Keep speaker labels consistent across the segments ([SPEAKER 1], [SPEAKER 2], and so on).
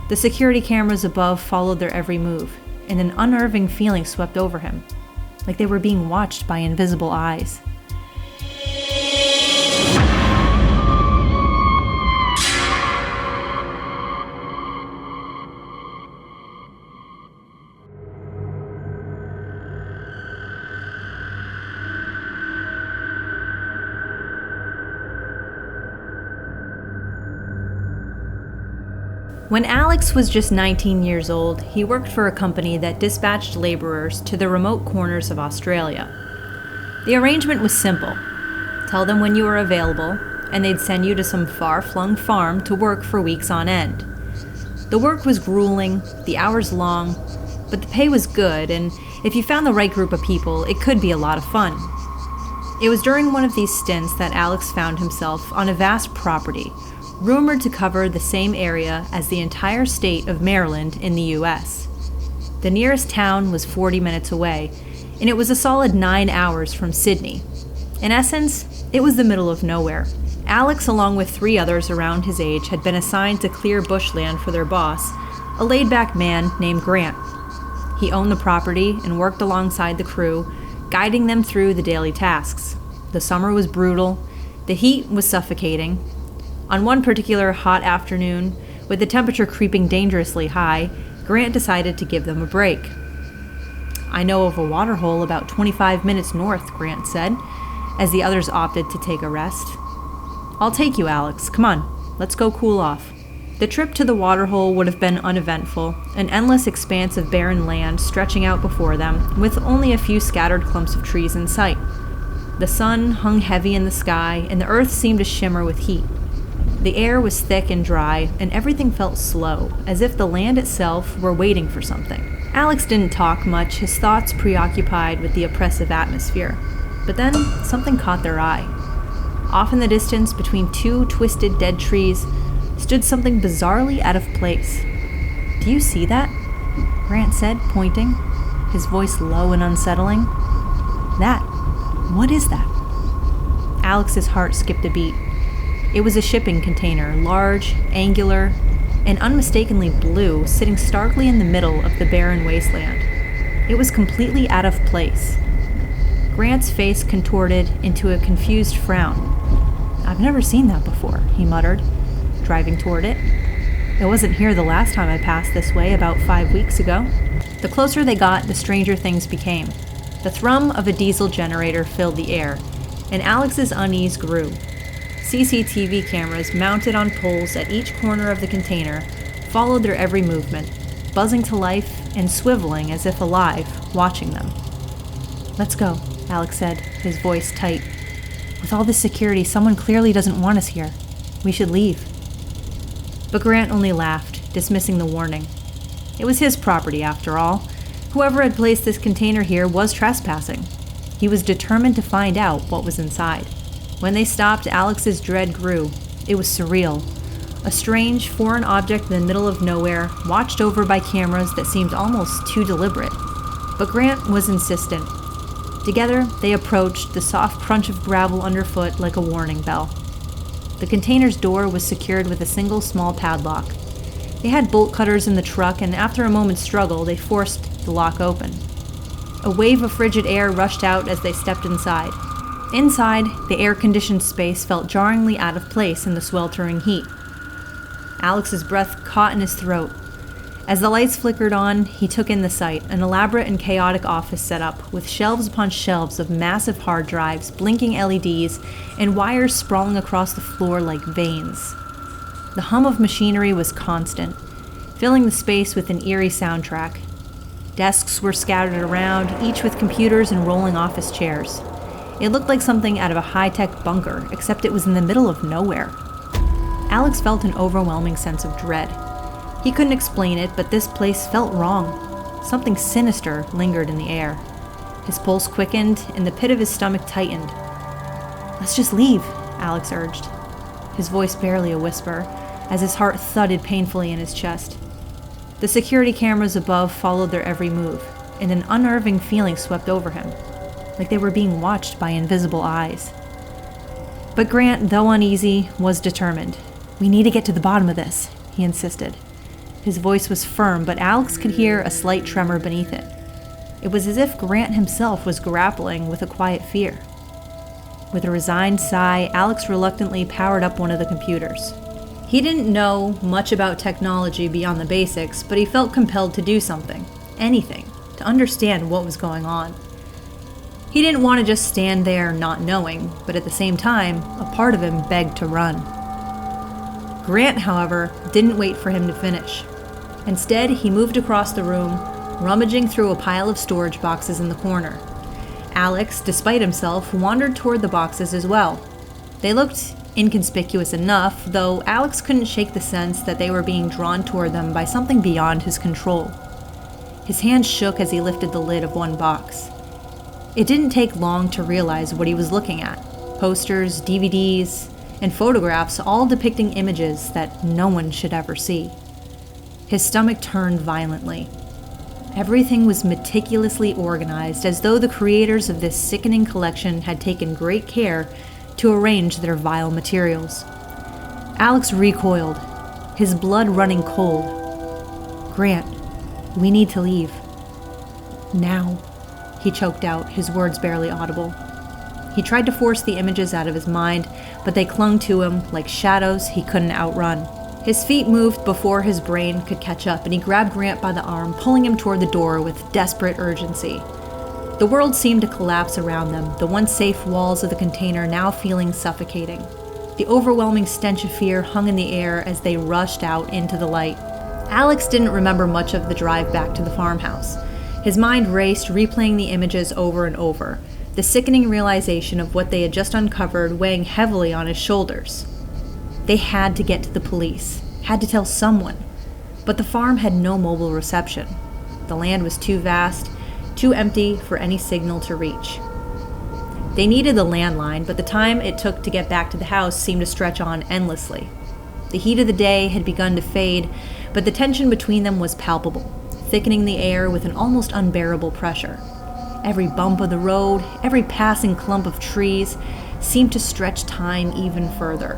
[SPEAKER 1] The security cameras above followed their every move, and an unnerving feeling swept over him, like they were being watched by invisible eyes. When Alex was just 19 years old, he worked for a company that dispatched laborers to the remote corners of Australia. The arrangement was simple. Tell them when you were available, and they'd send you to some far-flung farm to work for weeks on end. The work was grueling, the hours long, but the pay was good, and if you found the right group of people, it could be a lot of fun. It was during one of these stints that Alex found himself on a vast property, rumored to cover the same area as the entire state of Maryland in the U.S. The nearest town was 40 minutes away, and it was a solid 9 hours from Sydney. In essence, it was the middle of nowhere. Alex, along with 3 others around his age, had been assigned to clear bushland for their boss, a laid-back man named Grant. He owned the property and worked alongside the crew, guiding them through the daily tasks. The summer was brutal, the heat was suffocating. On one particular hot afternoon, with the temperature creeping dangerously high, Grant decided to give them a break. "I know of a waterhole about 25 minutes north," Grant said, as the others opted to take a rest. "I'll take you, Alex. Come on, let's go cool off." The trip to the waterhole would have been uneventful, an endless expanse of barren land stretching out before them, with only a few scattered clumps of trees in sight. The sun hung heavy in the sky, and the earth seemed to shimmer with heat. The air was thick and dry, and everything felt slow, as if the land itself were waiting for something. Alex didn't talk much, his thoughts preoccupied with the oppressive atmosphere. But then, something caught their eye. Off in the distance, between 2 twisted dead trees, stood something bizarrely out of place. "Do you see that?" Grant said, pointing, his voice low and unsettling. "That. What is that?" Alex's heart skipped a beat. It was a shipping container, large, angular, and unmistakably blue, sitting starkly in the middle of the barren wasteland. It was completely out of place. Grant's face contorted into a confused frown. "I've never seen that before," he muttered, driving toward it. "It wasn't here the last time I passed this way about 5 weeks ago." The closer they got, the stranger things became. The thrum of a diesel generator filled the air, and Alex's unease grew. CCTV cameras mounted on poles at each corner of the container followed their every movement, buzzing to life and swiveling as if alive, watching them. "Let's go," Alex said, his voice tight. "With all this security, someone clearly doesn't want us here. We should leave." But Grant only laughed, dismissing the warning. It was his property, after all. Whoever had placed this container here was trespassing. He was determined to find out what was inside. When they stopped, Alex's dread grew. It was surreal. A strange, foreign object in the middle of nowhere, watched over by cameras that seemed almost too deliberate. But Grant was insistent. Together, they approached, the soft crunch of gravel underfoot like a warning bell. The container's door was secured with a single small padlock. They had bolt cutters in the truck, and after a moment's struggle, they forced the lock open. A wave of frigid air rushed out as they stepped inside. Inside, the air-conditioned space felt jarringly out of place in the sweltering heat. Alex's breath caught in his throat. As the lights flickered on, he took in the sight, an elaborate and chaotic office setup, with shelves upon shelves of massive hard drives, blinking LEDs, and wires sprawling across the floor like veins. The hum of machinery was constant, filling the space with an eerie soundtrack. Desks were scattered around, each with computers and rolling office chairs. It looked like something out of a high-tech bunker, except it was in the middle of nowhere. Alex felt an overwhelming sense of dread. He couldn't explain it, but this place felt wrong. Something sinister lingered in the air. His pulse quickened, and the pit of his stomach tightened. "Let's just leave," Alex urged, his voice barely a whisper, as his heart thudded painfully in his chest. The security cameras above followed their every move, and an unnerving feeling swept over him, like they were being watched by invisible eyes. But Grant, though uneasy, was determined. "We need to get to the bottom of this," he insisted. His voice was firm, but Alex could hear a slight tremor beneath it. It was as if Grant himself was grappling with a quiet fear. With a resigned sigh, Alex reluctantly powered up one of the computers. He didn't know much about technology beyond the basics, but he felt compelled to do something, anything, to understand what was going on. He didn't want to just stand there not knowing, but at the same time, a part of him begged to run. Grant, however, didn't wait for him to finish. Instead, he moved across the room, rummaging through a pile of storage boxes in the corner. Alex, despite himself, wandered toward the boxes as well. They looked inconspicuous enough, though Alex couldn't shake the sense that they were being drawn toward them by something beyond his control. His hand shook as he lifted the lid of one box. It didn't take long to realize what he was looking at. Posters, DVDs, and photographs all depicting images that no one should ever see. His stomach turned violently. Everything was meticulously organized, as though the creators of this sickening collection had taken great care to arrange their vile materials. Alex recoiled, his blood running cold. "Grant, we need to leave. Now," he choked out, his words barely audible. He tried to force the images out of his mind, but they clung to him like shadows he couldn't outrun. His feet moved before his brain could catch up, and he grabbed Grant by the arm, pulling him toward the door with desperate urgency. The world seemed to collapse around them, the once safe walls of the container now feeling suffocating. The overwhelming stench of fear hung in the air as they rushed out into the light. Alex didn't remember much of the drive back to the farmhouse. His mind raced, replaying the images over and over, the sickening realization of what they had just uncovered weighing heavily on his shoulders. They had to get to the police, had to tell someone, but the farm had no mobile reception. The land was too vast, too empty for any signal to reach. They needed the landline, but the time it took to get back to the house seemed to stretch on endlessly. The heat of the day had begun to fade, but the tension between them was palpable, thickening the air with an almost unbearable pressure. Every bump of the road, every passing clump of trees seemed to stretch time even further.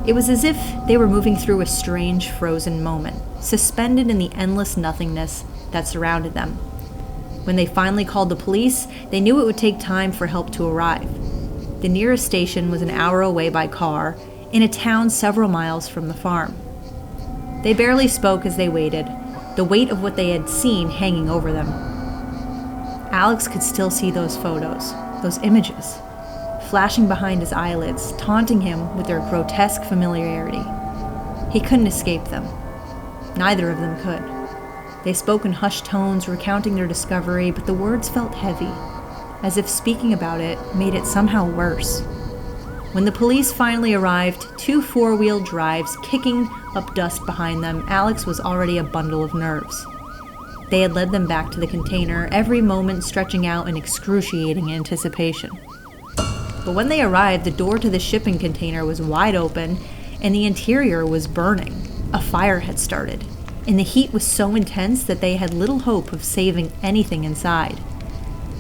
[SPEAKER 1] It was as if they were moving through a strange, frozen moment, suspended in the endless nothingness that surrounded them. When they finally called the police, they knew it would take time for help to arrive. The nearest station was an hour away by car, in a town several miles from the farm. They barely spoke as they waited, the weight of what they had seen hanging over them. Alex could still see those photos, those images, flashing behind his eyelids, taunting him with their grotesque familiarity. He couldn't escape them. Neither of them could. They spoke in hushed tones, recounting their discovery, but the words felt heavy, as if speaking about it made it somehow worse. When the police finally arrived, 2 four-wheel drives kicking up dust behind them, Alex was already a bundle of nerves. They had led them back to the container, every moment stretching out in excruciating anticipation. But when they arrived, the door to the shipping container was wide open, and the interior was burning. A fire had started, and the heat was so intense that they had little hope of saving anything inside.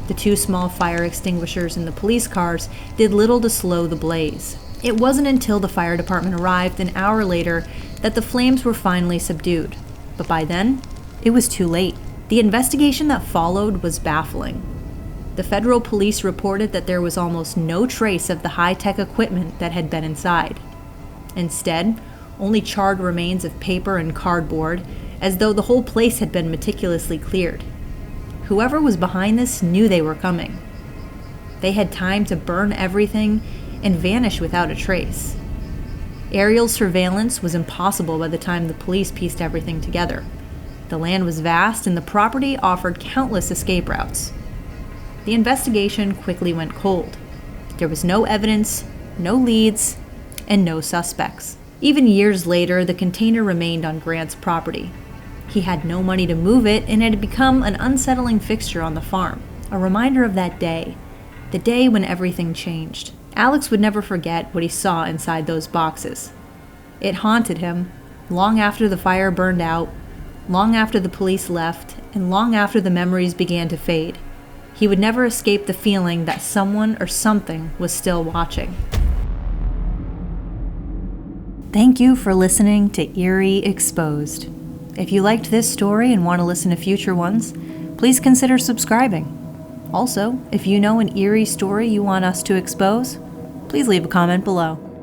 [SPEAKER 1] The 2 small fire extinguishers in the police cars did little to slow the blaze. It wasn't until the fire department arrived an hour later that the flames were finally subdued. But by then, it was too late. The investigation that followed was baffling. The federal police reported that there was almost no trace of the high-tech equipment that had been inside. Instead, only charred remains of paper and cardboard, as though the whole place had been meticulously cleared. Whoever was behind this knew they were coming. They had time to burn everything and vanish without a trace. Aerial surveillance was impossible by the time the police pieced everything together. The land was vast, and the property offered countless escape routes. The investigation quickly went cold. There was no evidence, no leads, and no suspects. Even years later, the container remained on Grant's property. He had no money to move it, and it had become an unsettling fixture on the farm, a reminder of that day, the day when everything changed. Alex would never forget what he saw inside those boxes. It haunted him, long after the fire burned out, long after the police left, and long after the memories began to fade. He would never escape the feeling that someone or something was still watching. Thank you for listening to Eerie Exposed. If you liked this story and want to listen to future ones, please consider subscribing. Also, if you know an eerie story you want us to expose, please leave a comment below.